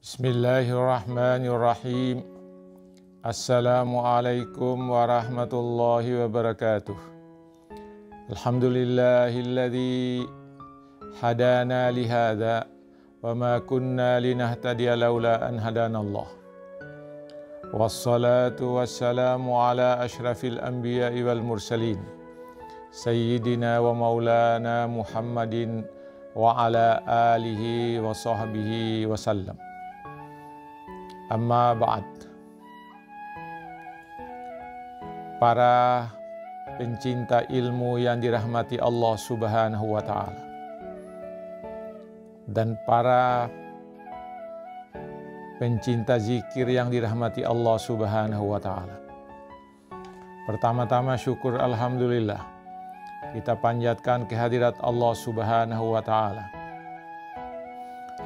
Bismillahirrahmanirrahim. Assalamualaikum warahmatullahi wabarakatuh. Alhamdulillahilladzi hadana lihada wa ma kunna linahtadiya laula an hadanallah. Wassalatu wassalamu ala ashrafil anbiya'i wal mursalin Sayyidina wa maulana Muhammadin wa ala alihi wa sahbihi wa sallam. Amma ba'd. Para pencinta ilmu yang dirahmati Allah Subhanahu wa ta'ala, dan para pencinta zikir yang dirahmati Allah Subhanahu wa ta'ala, pertama-tama syukur alhamdulillah kita panjatkan kehadirat Allah Subhanahu wa ta'ala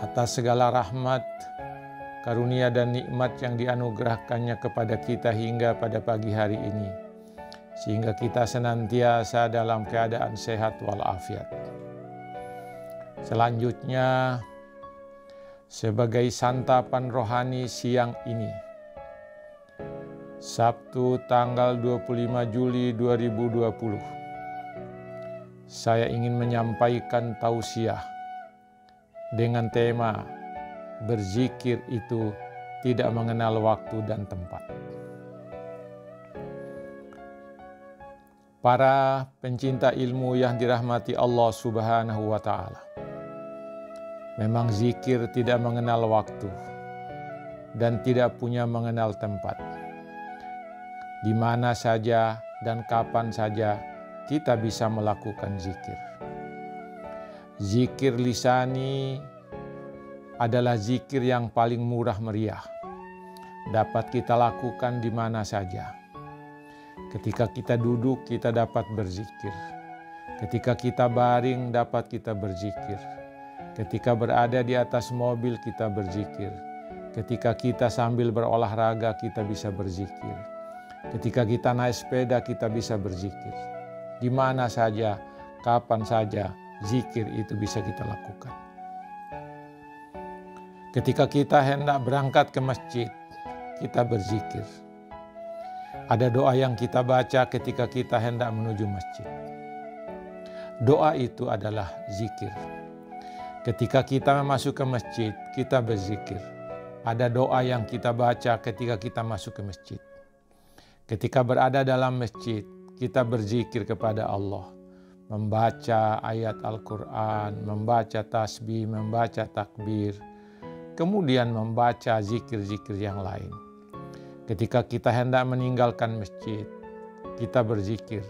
atas segala rahmat, karunia dan nikmat yang dianugerahkannya kepada kita hingga pada pagi hari ini, sehingga kita senantiasa dalam keadaan sehat walafiat. Selanjutnya, sebagai santapan rohani siang ini, Sabtu tanggal 25 Juli 2020, saya ingin menyampaikan tausiah dengan tema berzikir itu tidak mengenal waktu dan tempat. Para pencinta ilmu yang dirahmati Allah Subhanahu wa ta'ala, memang zikir tidak mengenal waktu dan tidak punya mengenal tempat. Di mana saja dan kapan saja kita bisa melakukan zikir. Zikir lisani adalah zikir yang paling murah meriah. Dapat kita lakukan di mana saja. Ketika kita duduk, kita dapat berzikir. Ketika kita baring, dapat kita berzikir. Ketika berada di atas mobil, kita berzikir. Ketika kita sambil berolahraga, kita bisa berzikir. Ketika kita naik sepeda, kita bisa berzikir. Di mana saja, kapan saja, zikir itu bisa kita lakukan. Ketika kita hendak berangkat ke masjid, kita berzikir. Ada doa yang kita baca ketika kita hendak menuju masjid. Doa itu adalah zikir. Ketika kita masuk ke masjid, kita berzikir. Ada doa yang kita baca ketika kita masuk ke masjid. Ketika berada dalam masjid, kita berzikir kepada Allah. Membaca ayat Al-Quran, membaca tasbih, membaca takbir. Kemudian membaca zikir-zikir yang lain. Ketika kita hendak meninggalkan masjid, kita berzikir.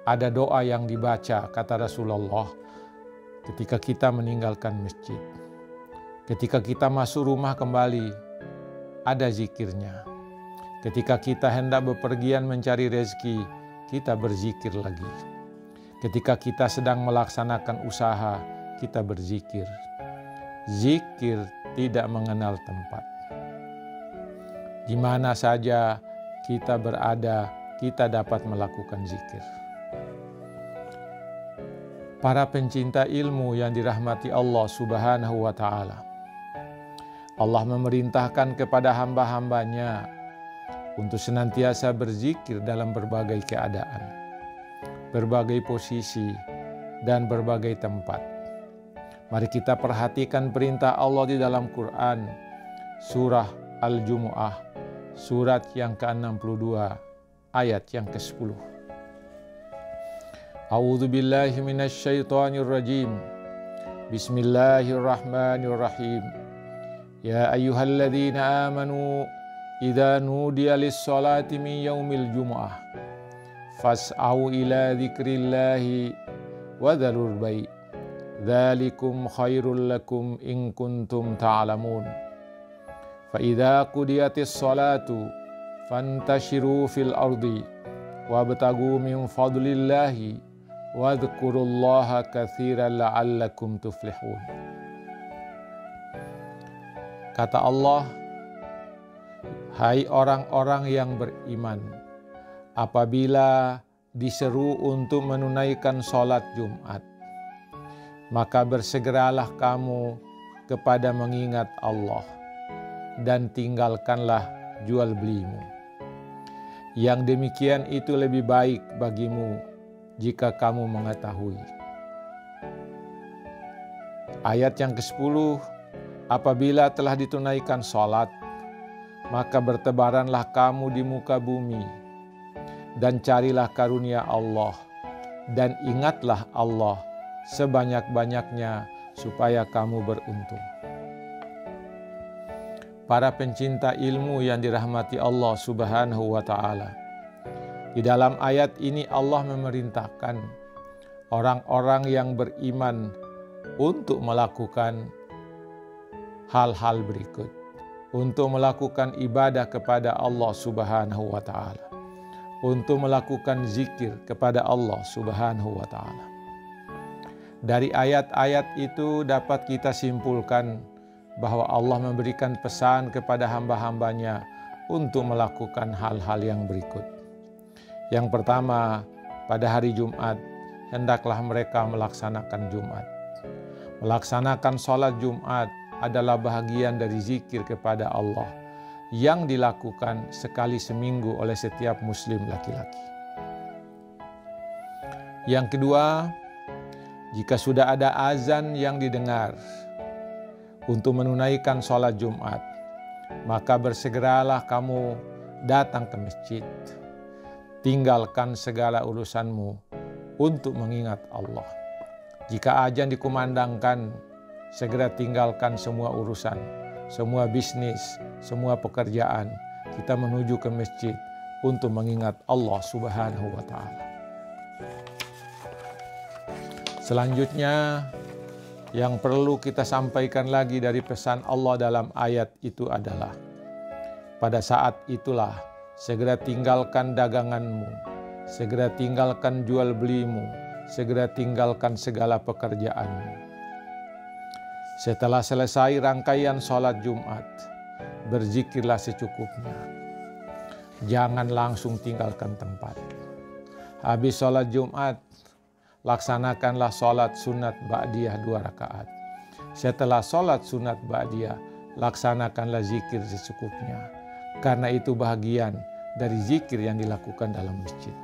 Ada doa yang dibaca, kata Rasulullah, ketika kita meninggalkan masjid. Ketika kita masuk rumah kembali, ada zikirnya. Ketika kita hendak bepergian mencari rezeki, kita berzikir lagi. Ketika kita sedang melaksanakan usaha, kita berzikir. Zikir tidak mengenal tempat. Di mana saja kita berada, kita dapat melakukan zikir. Para pencinta ilmu yang dirahmati Allah Subhanahu wa ta'ala, Allah memerintahkan kepada hamba-hambanya untuk senantiasa berzikir dalam berbagai keadaan, berbagai posisi, dan berbagai tempat. Mari kita perhatikan perintah Allah di dalam Quran, surah Al-Jumu'ah, surat yang ke-62, ayat yang ke-10. A'udzu billahi minasyaitonir rajim. Bismillahirrahmanirrahim. Ya ayyuhalladzina amanu idza nudiya lis-salati min yaumil jumu'ah fas'au ila dzikrillahi wa dzarul bai'. Dzalikum khairul lakum in kuntum ta'lamun. Fa idza qudiyatis salatu fantashiru fil ardi wabtagu min fadlillahi wadhkurullaha katsiran la'allakum tuflihun. Kata Allah, hai orang-orang yang beriman, apabila diseru untuk menunaikan sholat Jumat, maka bersegeralah kamu kepada mengingat Allah dan tinggalkanlah jual belimu. Yang demikian itu lebih baik bagimu jika kamu mengetahui. Ayat yang ke-10, apabila telah ditunaikan sholat, maka bertebaranlah kamu di muka bumi, dan carilah karunia Allah, dan ingatlah Allah sebanyak-banyaknya supaya kamu beruntung. Para pencinta ilmu yang dirahmati Allah Subhanahu wa Ta'ala, di dalam ayat ini Allah memerintahkan orang-orang yang beriman untuk melakukan hal-hal berikut, untuk melakukan ibadah kepada Allah Subhanahu wa Ta'ala, untuk melakukan zikir kepada Allah Subhanahu wa Ta'ala. Dari ayat-ayat itu dapat kita simpulkan bahwa Allah memberikan pesan kepada hamba-hambanya untuk melakukan hal-hal yang berikut. Yang pertama, pada hari Jumat, hendaklah mereka melaksanakan Jumat. Melaksanakan sholat Jumat adalah bahagian dari zikir kepada Allah yang dilakukan sekali seminggu oleh setiap muslim laki-laki. Yang kedua, jika sudah ada azan yang didengar untuk menunaikan sholat Jumat, maka bersegeralah kamu datang ke masjid. Tinggalkan segala urusanmu untuk mengingat Allah. Jika azan dikumandangkan, segera tinggalkan semua urusan, semua bisnis, semua pekerjaan. Kita menuju ke masjid untuk mengingat Allah Subhanahu wa Ta'ala. Selanjutnya, yang perlu kita sampaikan lagi dari pesan Allah dalam ayat itu adalah, pada saat itulah segera tinggalkan daganganmu, segera tinggalkan jual belimu, segera tinggalkan segala pekerjaanmu. Setelah selesai rangkaian sholat Jumat, berzikirlah secukupnya. Jangan langsung tinggalkan tempat. Habis sholat Jumat, laksanakanlah sholat sunat ba'diyah 2 rakaat. Setelah sholat sunat ba'diyah, laksanakanlah zikir secukupnya. Karena itu bahagian dari zikir yang dilakukan dalam masjid.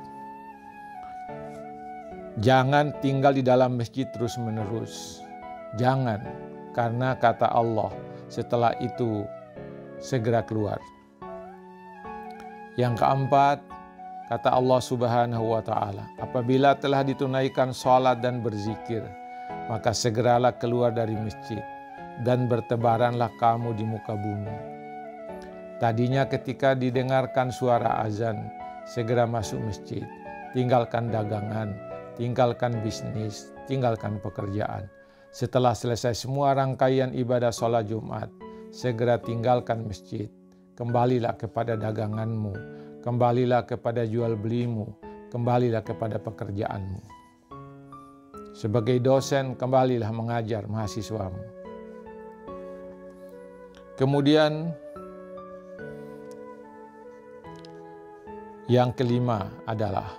Jangan tinggal di dalam masjid terus-menerus. Jangan, karena kata Allah, setelah itu segera keluar. Yang keempat, kata Allah Subhanahu wa Ta'ala, apabila telah ditunaikan sholat dan berzikir, maka segeralah keluar dari masjid dan bertebaranlah kamu di muka bumi. Tadinya ketika didengarkan suara azan, segera masuk masjid, tinggalkan dagangan, tinggalkan bisnis, tinggalkan pekerjaan. Setelah selesai semua rangkaian ibadah sholat Jumat, segera tinggalkan masjid, kembalilah kepada daganganmu, kembalilah kepada jual belimu, kembalilah kepada pekerjaanmu. Sebagai dosen, kembalilah mengajar mahasiswamu. Kemudian, yang kelima adalah,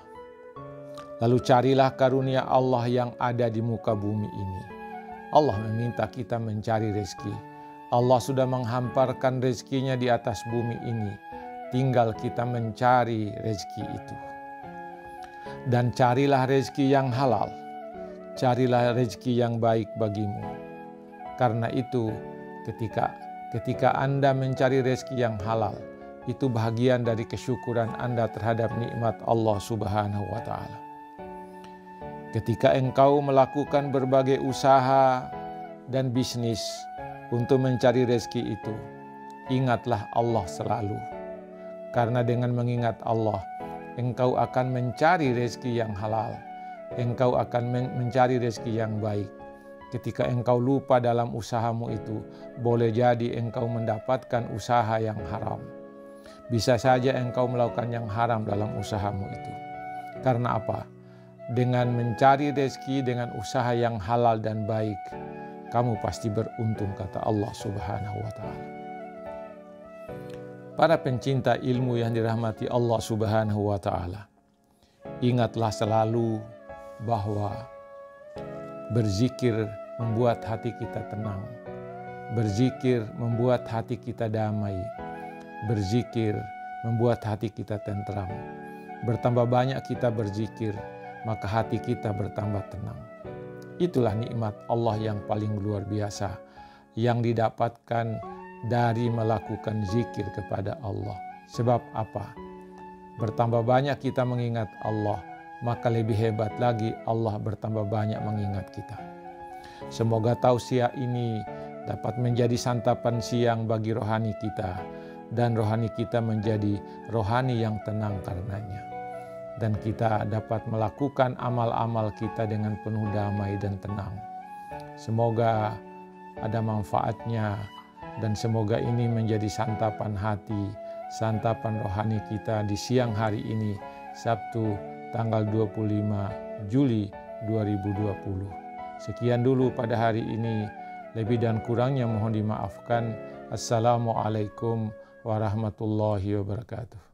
lalu carilah karunia Allah yang ada di muka bumi ini. Allah meminta kita mencari rezeki. Allah sudah menghamparkan rezekinya di atas bumi ini. Tinggal kita mencari rezeki itu. Dan carilah rezeki yang halal. Carilah rezeki yang baik bagimu. Karena itu, ketika Anda mencari rezeki yang halal, itu bahagian dari kesyukuran Anda terhadap nikmat Allah Subhanahu wa Ta'ala. Ketika engkau melakukan berbagai usaha dan bisnis untuk mencari rezeki itu, ingatlah Allah selalu. Karena dengan mengingat Allah, engkau akan mencari rezeki yang halal. Engkau akan mencari rezeki yang baik. Ketika engkau lupa dalam usahamu itu, boleh jadi engkau mendapatkan usaha yang haram. Bisa saja engkau melakukan yang haram dalam usahamu itu. Karena apa? Dengan mencari rezeki dengan usaha yang halal dan baik, kamu pasti beruntung, kata Allah Subhanahu wa Ta'ala. Para pencinta ilmu yang dirahmati Allah Subhanahu wa Ta'ala, ingatlah selalu bahwa berzikir membuat hati kita tenang. Berzikir membuat hati kita damai. Berzikir membuat hati kita tentram. Bertambah banyak kita berzikir, maka hati kita bertambah tenang. Itulah nikmat Allah yang paling luar biasa, yang didapatkan dari melakukan zikir kepada Allah. Sebab apa? Bertambah banyak kita mengingat Allah, maka lebih hebat lagi Allah bertambah banyak mengingat kita. Semoga tausiah ini dapat menjadi santapan siang bagi rohani kita, dan rohani kita menjadi rohani yang tenang karenanya. Dan kita dapat melakukan amal-amal kita dengan penuh damai dan tenang. Semoga ada manfaatnya, dan semoga ini menjadi santapan hati, santapan rohani kita di siang hari ini, Sabtu tanggal 25 Juli 2020. Sekian dulu pada hari ini, lebih dan kurangnya mohon dimaafkan. Assalamualaikum warahmatullahi wabarakatuh.